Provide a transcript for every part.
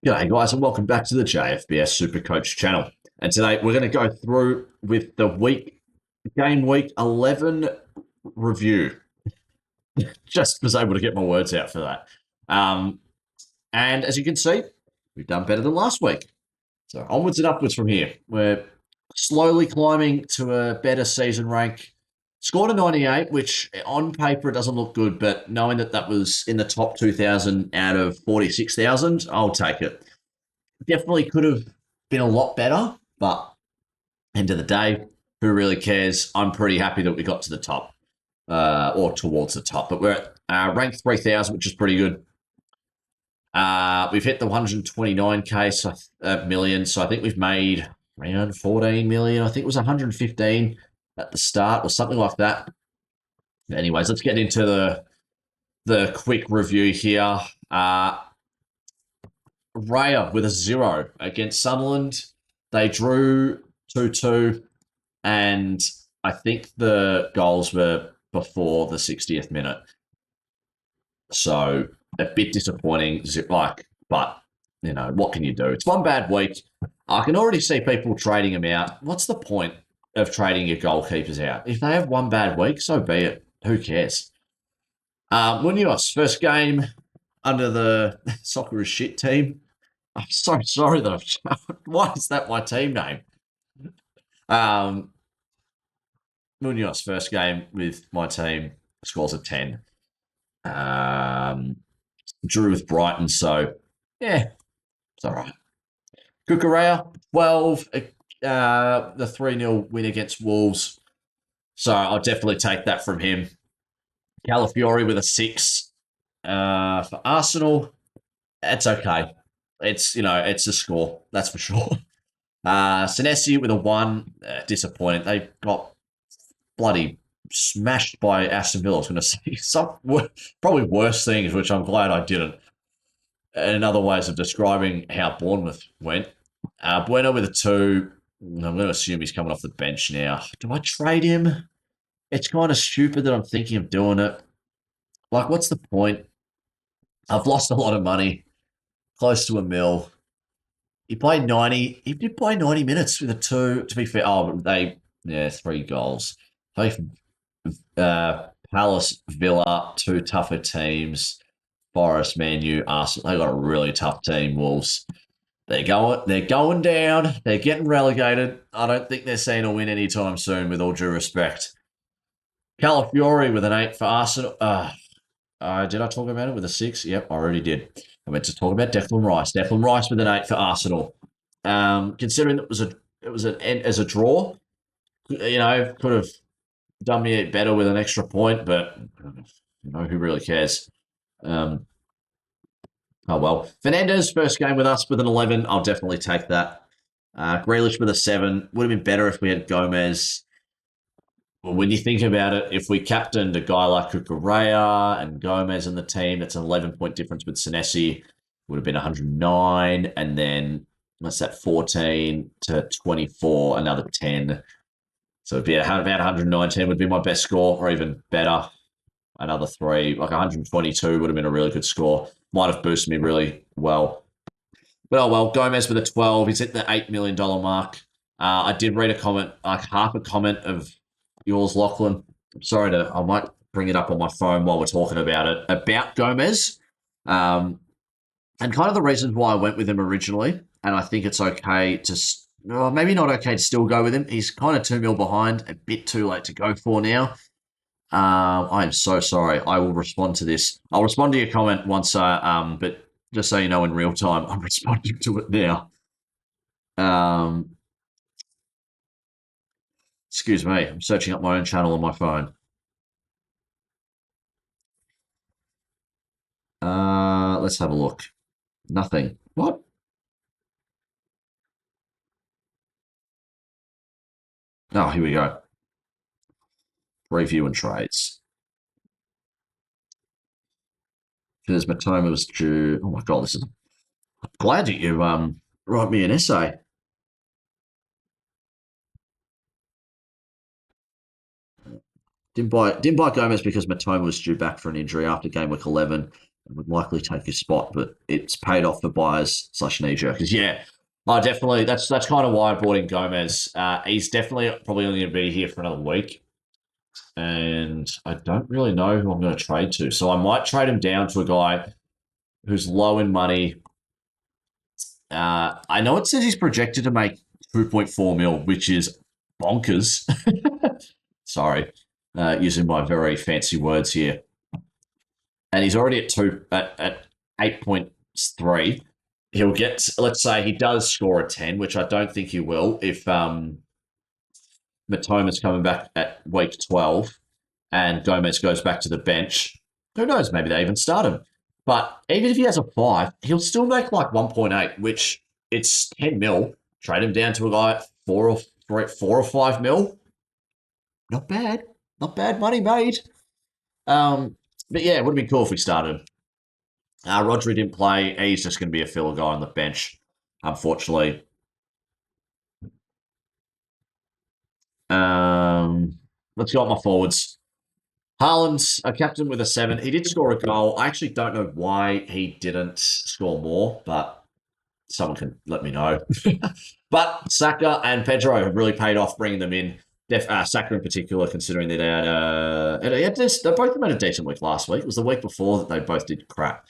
G'day guys and welcome back to the JFBS Supercoach channel. And today we're going to go through with the game week 11 review. Just was able to get my words out for that. And as you can see, we've done better than last week. So onwards and upwards from here. We're slowly climbing to a better season rank. Scored a 98, which on paper doesn't look good, but knowing that that was in the top 2,000 out of 46,000, I'll take it. Definitely could have been a lot better, but end of the day, who really cares? I'm pretty happy that we got to the top, or towards the top. But we're at rank 3,000, which is pretty good. We've hit the 129k million, so I think we've made around 14 million. I think it was 115 at the start or something like that. Anyways, let's get into the quick review here. Raya with a 0 against Sunderland. They drew 2-2, and I think the goals were before the 60th minute. So a bit disappointing, but you know, what can you do? It's one bad week. I can already see people trading them out. What's the point of trading your goalkeepers out? If they have one bad week, so be it. Who cares? Munoz, first game under the Soccer is Shit team. I'm so sorry that why is that my team name? Munoz, first game with my team, scores a 10. Drew with Brighton, so yeah, it's all right. Kukurea, 12, the 3-0 win against Wolves. So I'll definitely take that from him. Calafiori with a 6. For Arsenal, it's okay. It's a score, that's for sure. Senesi with a 1, disappointing. They got bloody smashed by Aston Villa. I was going to say some probably worse things, which I'm glad I didn't. And other ways of describing how Bournemouth went. Bueno with a 2. I'm going to assume he's coming off the bench now. Do I trade him? It's kind of stupid that I'm thinking of doing it. Like, what's the point? I've lost a lot of money, close to a mil. He played 90. He did play 90 minutes with a 2. To be fair, but 3 goals. Palace, Villa, 2 tougher teams. Forest, Man U, Arsenal. They got a really tough team. Wolves. They're going down. They're getting relegated. I don't think they're seeing a win anytime soon, with all due respect. Calafiori with an 8 for Arsenal. Did I talk about it with a 6? Yep, I already did. I meant to talk about Declan Rice. Declan Rice with an 8 for Arsenal. Considering it was an end as a draw, could have done me better with an extra point, but who really cares? Oh well. Fernandez, first game with us with an 11. I'll definitely take that. Grealish with a 7. Would have been better if we had Gomez. Well, when you think about it, if we captained a guy like Kukurea and Gomez in the team, that's an 11-point difference with Senesi. Would have been 109. And then, what's that, 14 to 24, another 10. So it'd be about 119 would be my best score, or even better. Another 3, like 122 would have been a really good score. Might have boosted me really well. But oh well, Gomez with a 12. He's hit the $8 million mark. I did read a comment, like half a comment of yours, Lachlan. I might bring it up on my phone while we're talking about it, about Gomez. And kind of the reasons why I went with him originally. And I think it's okay to, maybe not okay to still go with him. He's kind of 2 mil behind, a bit too late to go for now. I am so sorry. I will respond to this. I'll respond to your comment once but just so you know, in real time, I'm responding to it now. Excuse me. I'm searching up my own channel on my phone. Let's have a look. Nothing. What? Oh, here we go. Review and trades. Because Matoma was due. Oh my god, this is. I'm glad that you write me an essay. Didn't buy Gomez because Matoma was due back for an injury after game week 11. would likely take his spot, but it's paid off for buyers slash knee jerkers. Yeah, oh, definitely. That's kind of why I brought in Gomez. He's definitely probably only going to be here for another week, and I don't really know who I'm going to trade to. So I might trade him down to a guy who's low in money. I know it says he's projected to make 2.4 mil, which is bonkers. Sorry, using my very fancy words here. And he's already at 8.3. He'll get, let's say he does score a 10, which I don't think he will if Matoma's coming back at week 12 and Gomez goes back to the bench. Who knows? Maybe they even start him. But even if he has a 5, he'll still make like 1.8, which it's 10 mil. Trade him down to a guy at 4 or 5 mil. Not bad. Not bad money made. But yeah, it would have been cool if we started. Rodri didn't play. He's just going to be a filler guy on the bench, unfortunately. Let's go on my forwards. Haaland's a captain with a 7. He did score a goal. I actually don't know why he didn't score more, but someone can let me know. But Saka and Pedro have really paid off bringing them in. Saka in particular, considering that they both had a decent week last week. It was the week before that they both did crap.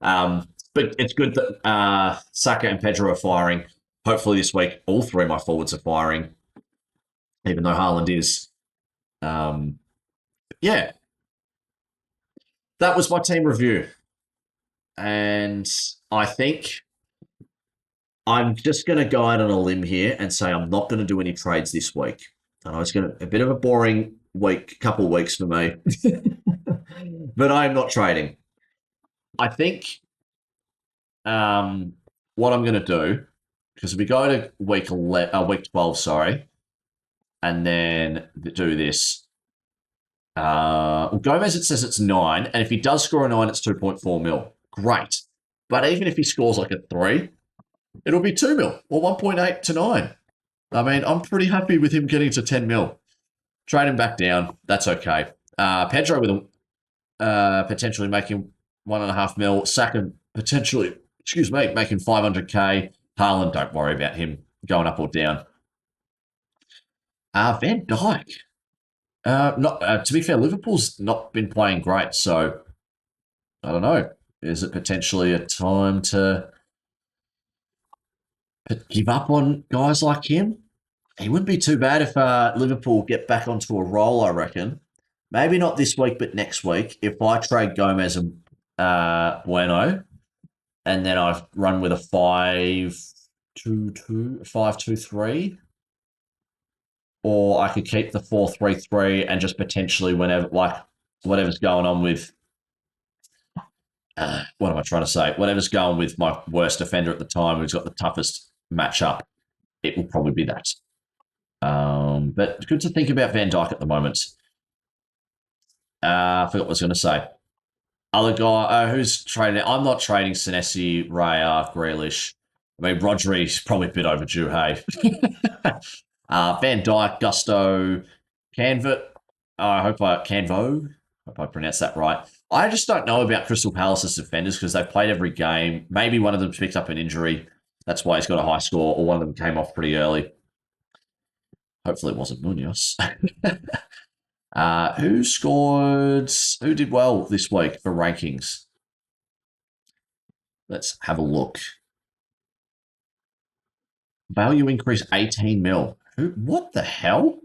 But it's good that Saka and Pedro are firing. Hopefully this week all three of my forwards are firing, even though Haaland is. Yeah, that was my team review. And I think I'm just going to go out on a limb here and say I'm not going to do any trades this week. I know it's going to a bit of a boring couple of weeks for me, but I'm not trading. I think what I'm going to do, because if we go to week 12, sorry, and then do this. Gomez, it says it's 9, and if he does score a 9, it's 2.4 mil. Great. But even if he scores like a 3, it'll be 2 mil or 1.8 to 9. I mean, I'm pretty happy with him getting to 10 mil. Trade him back down. That's okay. Pedro with potentially making 1.5 mil. Saka potentially, making 500k. Haaland, don't worry about him going up or down. Van Dijk. To be fair, Liverpool's not been playing great, so I don't know. Is it potentially a time to give up on guys like him? He wouldn't be too bad if Liverpool get back onto a roll, I reckon. Maybe not this week, but next week. If I trade Gomez and Bueno, and then I run with a 5-2-2, 5-2-3, or I could keep the 4-3-3 and just potentially whatever's going on with what am I trying to say? Whatever's going with my worst defender at the time, who's got the toughest matchup, it will probably be that. But good to think about Van Dijk at the moment. I forgot what I was going to say. Other guy who's trading. I'm not trading Senesi, Raya, Grealish. I mean, Rodri's probably a bit overdue, hey. Van Dijk, Gusto, Canvo. Canvo. Hope I pronounced that right. I just don't know about Crystal Palace's defenders because they've played every game. Maybe one of them picked up an injury. That's why he's got a high score, or one of them came off pretty early. Hopefully it wasn't Munoz. Who did well this week for rankings? Let's have a look. Value increase 18 mil. What the hell?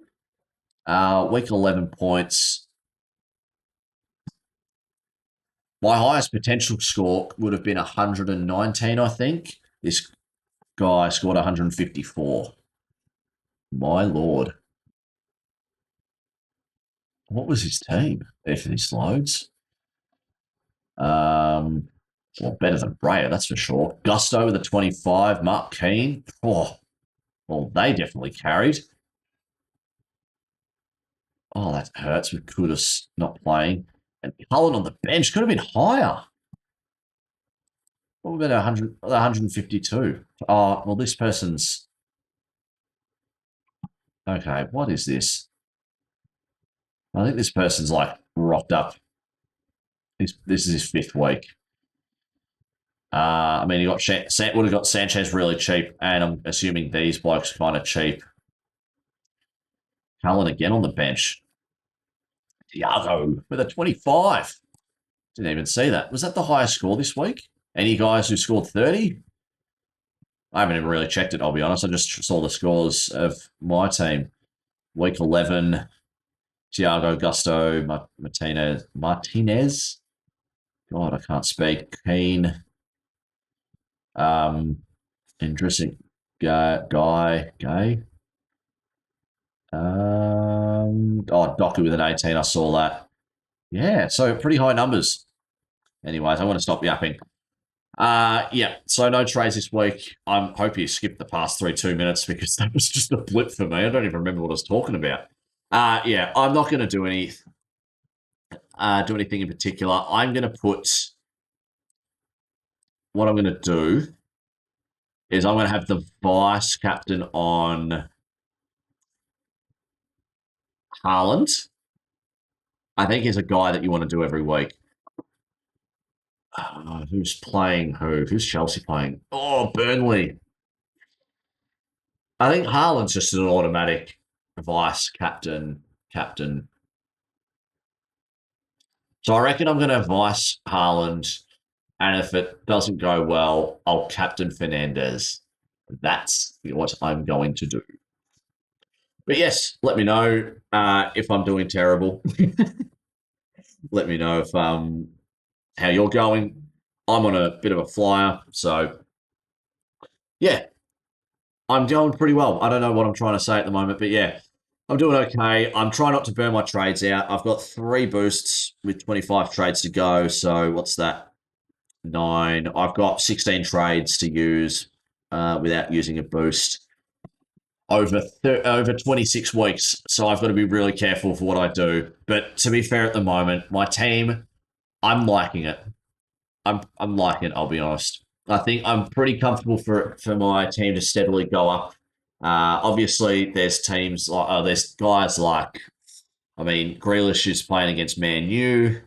Week 11 points. My highest potential score would have been 119, I think. This guy scored 154. My lord. What was his team? If this loads. Well, better than Breyer, that's for sure. Gusto with a 25. Mark Keane. Oh, well, they definitely carried. Oh, that hurts with Kudus not playing. And Cullen on the bench could have been higher. What about 152? Oh, well, this person's... Okay, what is this? I think this person's like rocked up. This is his 5th week. I mean, you got would have got Sanchez really cheap, and I'm assuming these blokes kind of cheap. Cullen again on the bench. Thiago with a 25. Didn't even see that. Was that the highest score this week? Any guys who scored 30? I haven't even really checked it, I'll be honest. I just saw the scores of my team. Week 11, Thiago, Gusto, Martinez. God, I can't speak. Keane. Interesting. Guy. Doku with an 18. I saw that. Yeah, so pretty high numbers. Anyways, I want to stop yapping. Yeah, so no trades this week. I hope you skipped the past 2 minutes because that was just a blip for me. I don't even remember what I was talking about. Yeah, I'm not going to do anything in particular. I'm going to put what I'm going to do is I'm going to have the vice captain on Haaland. I think he's a guy that you want to do every week. Who's playing who? Who's Chelsea playing? Oh, Burnley. I think Haaland's just an automatic vice captain. So I reckon I'm going to vice Haaland, and if it doesn't go well, I'll captain Fernandez. That's what I'm going to do. But yes, let me know if I'm doing terrible. Let me know if how you're going. I'm on a bit of a flyer, so yeah, I'm going pretty well. I don't know what I'm trying to say at the moment, but yeah, I'm doing okay. I'm trying not to burn my trades out. I've got 3 boosts with 25 trades to go. So what's that? 9. I've got 16 trades to use without using a boost over 26 weeks. So I've got to be really careful for what I do. But to be fair, at the moment, my team, I'm liking it. I'm liking it. I'll be honest. I think I'm pretty comfortable for my team to steadily go up. Obviously, there's teams like there's guys like I mean Grealish is playing against Man U,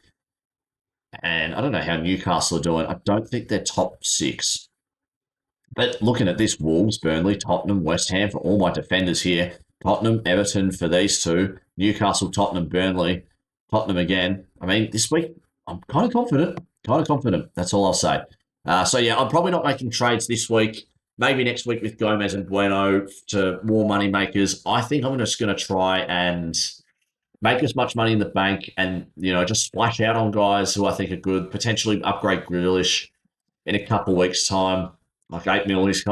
and I don't know how Newcastle are doing. I don't think they're top 6. But looking at this, Wolves, Burnley, Tottenham, West Ham for all my defenders here. Tottenham, Everton for these 2. Newcastle, Tottenham, Burnley, Tottenham again. I mean, this week I'm kind of confident. Kind of confident. That's all I'll say. So yeah, I'm probably not making trades this week. Maybe next week with Gomez and Bueno to more money makers. I think I'm just going to try and make as much money in the bank and just splash out on guys who I think are good. Potentially upgrade Grealish in a couple of weeks' time. Like 8 mil, his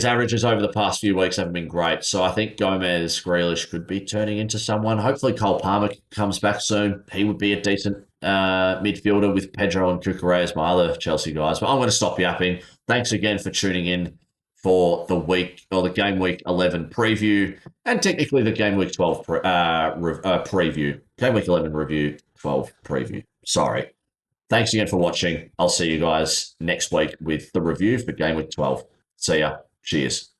averages over the past few weeks haven't been great. So I think Gomez, Grealish could be turning into someone. Hopefully Cole Palmer comes back soon. He would be a decent midfielder with Pedro and Cucurella as my other Chelsea guys. But I'm going to stop yapping. Thanks again for tuning in for the game week 11 preview and technically the game week 12 preview. Game week 11 review, 12 preview. Sorry. Thanks again for watching. I'll see you guys next week with the review for Game Week 12. See ya. Cheers.